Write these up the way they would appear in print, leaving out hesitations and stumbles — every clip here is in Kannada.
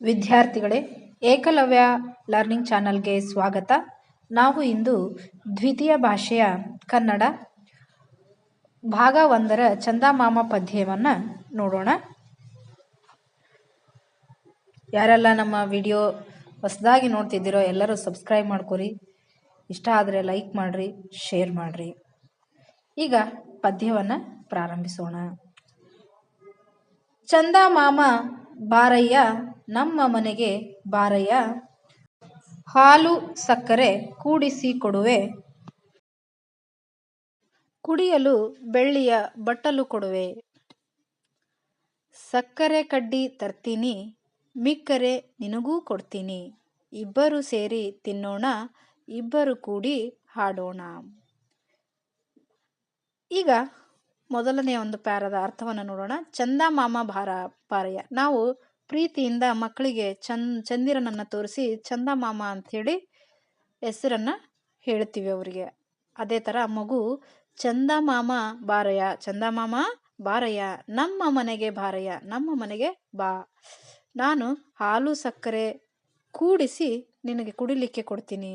ವಿದ್ಯಾರ್ಥಿಗಳೇ, ಏಕಲವ್ಯ ಲರ್ನಿಂಗ್ ಚಾನಲ್ಗೆ ಸ್ವಾಗತ. ನಾವು ಇಂದು ದ್ವಿತೀಯ ಭಾಷೆಯ ಕನ್ನಡ ಭಾಗ 1ರ ಚಂದಮಾಮ ಪದ್ಯವನ್ನು ನೋಡೋಣ. ಯಾರೆಲ್ಲ ನಮ್ಮ ವಿಡಿಯೋ ಹೊಸದಾಗಿ ನೋಡ್ತಿದ್ದೀರೋ ಎಲ್ಲರೂ ಸಬ್ಸ್ಕ್ರೈಬ್ ಮಾಡ್ಕೊರಿ. ಇಷ್ಟ ಆದರೆ ಲೈಕ್ ಮಾಡಿರಿ, ಶೇರ್ ಮಾಡಿರಿ. ಈಗ ಪದ್ಯವನ್ನು ಪ್ರಾರಂಭಿಸೋಣ. ಚಂದಮಾಮ ಬಾರಯ್ಯ ನಮ್ಮ ಮನೆಗೆ ಬಾರಯ್ಯ, ಹಾಲು ಸಕ್ಕರೆ ಕೂಡಿಸಿ ಕೊಡುವೆ, ಕುಡಿಯಲು ಬೆಳ್ಳಿಯ ಬಟ್ಟಲು ಕೊಡುವೆ, ಸಕ್ಕರೆ ಕಡ್ಡಿ ತರ್ತೀನಿ ಮಿಕ್ಕರೆ ನಿನಗೂ ಕೊಡ್ತೀನಿ, ಇಬ್ಬರು ಸೇರಿ ತಿನ್ನೋಣ ಇಬ್ಬರು ಕೂಡಿ ಹಾಡೋಣ. ಈಗ ಮೊದಲನೇ ಒಂದು ಪ್ಯಾರದ ಅರ್ಥವನ್ನು ನೋಡೋಣ. ಚಂದಮಾಮ ಬಾರಯ್ಯ. ನಾವು ಪ್ರೀತಿಯಿಂದ ಮಕ್ಕಳಿಗೆ ಚಂದಿರನನ್ನು ತೋರಿಸಿ ಚಂದಮಾಮ ಅಂಥೇಳಿ ಹೆಸರನ್ನು ಹೇಳ್ತೀವಿ ಅವರಿಗೆ. ಅದೇ ಥರ ಮಗು ಚಂದಮಾಮ ಬಾರಯ್ಯ, ಚಂದಮಾಮ ಬಾರಯ್ಯ ನಮ್ಮ ಮನೆಗೆ ಬಾರಯ್ಯ, ನಮ್ಮ ಮನೆಗೆ ಬಾ, ನಾನು ಹಾಲು ಸಕ್ಕರೆ ಕೂಡಿಸಿ ನಿನಗೆ ಕುಡಿಲಿಕ್ಕೆ ಕೊಡ್ತೀನಿ,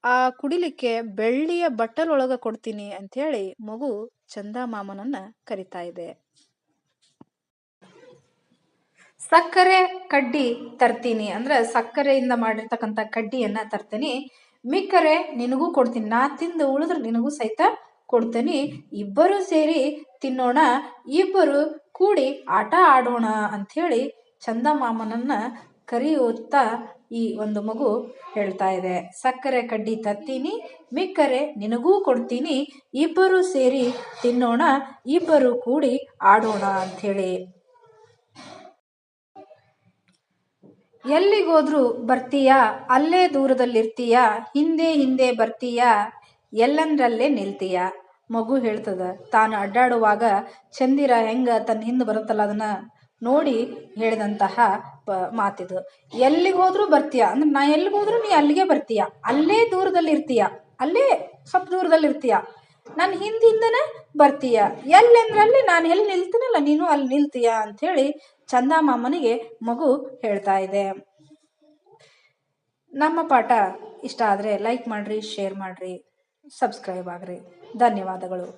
ಆ ಕುಡಿಲಿಕ್ಕೆ ಬೆಳ್ಳಿಯ ಬಟ್ಟಲೊಳಗೆ ಕೊಡ್ತೀನಿ ಅಂಥೇಳಿ ಮಗು ಚಂದಮಾಮನನ್ನು ಕರಿತಾ ಇದೆ. ಸಕ್ಕರೆ ಕಡ್ಡಿ ತರ್ತೀನಿ ಅಂದ್ರೆ ಸಕ್ಕರೆಯಿಂದ ಮಾಡಿರ್ತಕ್ಕಂಥ ಕಡ್ಡಿಯನ್ನ ತರ್ತೀನಿ, ಮಿಕ್ಕರೆ ನಿನಗೂ ಕೊಡ್ತೀನಿ, ನಾ ತಿಂದು ಉಳಿದ್ರೆ ನಿನಗೂ ಸಹಿತ ಕೊಡ್ತೀನಿ, ಇಬ್ಬರು ಸೇರಿ ತಿನ್ನೋಣ ಇಬ್ಬರು ಕೂಡಿ ಆಟ ಆಡೋಣ ಅಂಥೇಳಿ ಚಂದಮಾಮನನ್ನ ಕರೆಯುತ್ತಾ ಈ ಒಂದು ಮಗು ಹೇಳ್ತಾ ಇದೆ. ಸಕ್ಕರೆ ಕಡ್ಡಿ ತರ್ತೀನಿ ಮಿಕ್ಕರೆ ನಿನಗೂ ಕೊಡ್ತೀನಿ, ಇಬ್ಬರು ಸೇರಿ ತಿನ್ನೋಣ ಇಬ್ಬರು ಕೂಡಿ ಆಡೋಣ ಅಂಥೇಳಿ. ಎಲ್ಲಿಗೋದ್ರೂ ಬರ್ತೀಯ ಅಲ್ಲೇ ದೂರದಲ್ಲಿರ್ತೀಯ, ಹಿಂದೆ ಹಿಂದೆ ಬರ್ತೀಯ ಎಲ್ಲಂದ್ರಲ್ಲೇ ನಿಲ್ತೀಯ. ಮಗು ಹೇಳ್ತದ, ತಾನು ಅಡ್ಡಾಡುವಾಗ ಚಂದಿರ ಹೆಂಗ ತನ್ನ ಹಿಂದೆ ಬರುತ್ತಲ್ಲ ಅದನ್ನ ನೋಡಿ ಹೇಳಿದಂತಹ ಮಾತಿದು. ಎಲ್ಲಿಗೋದ್ರೂ ಬರ್ತೀಯ ಅಂದ್ರೆ ನಾ ಎಲ್ಲಿಗೋದ್ರೂ ನೀ ಅಲ್ಲಿಗೆ ಬರ್ತೀಯ, ಅಲ್ಲೇ ದೂರದಲ್ಲಿ ಇರ್ತೀಯ, ಅಲ್ಲೇ ಸ್ವಲ್ಪ ದೂರದಲ್ಲಿ ಇರ್ತೀಯ, ನನ್ನ ಹಿಂದಿಂದನೇ ಬರ್ತೀಯ, ಎಲ್ಲೆಂದ್ರಲ್ಲಿ ನಾನು ಎಲ್ಲಿ ನಿಲ್ತೀನಲ್ಲ ನೀನು ಅಲ್ಲಿ ನಿಲ್ತೀಯ ಅಂಥೇಳಿ ಚಂದಮಾಮನಿಗೆ ಮಗು ಹೇಳ್ತಾ ಇದೆ. ನಮ್ಮ ಪಾಠ ಇಷ್ಟ ಆದರೆ ಲೈಕ್ ಮಾಡಿರಿ, ಶೇರ್ ಮಾಡಿರಿ, ಸಬ್ಸ್ಕ್ರೈಬ್ ಆಗ್ರಿ. ಧನ್ಯವಾದಗಳು.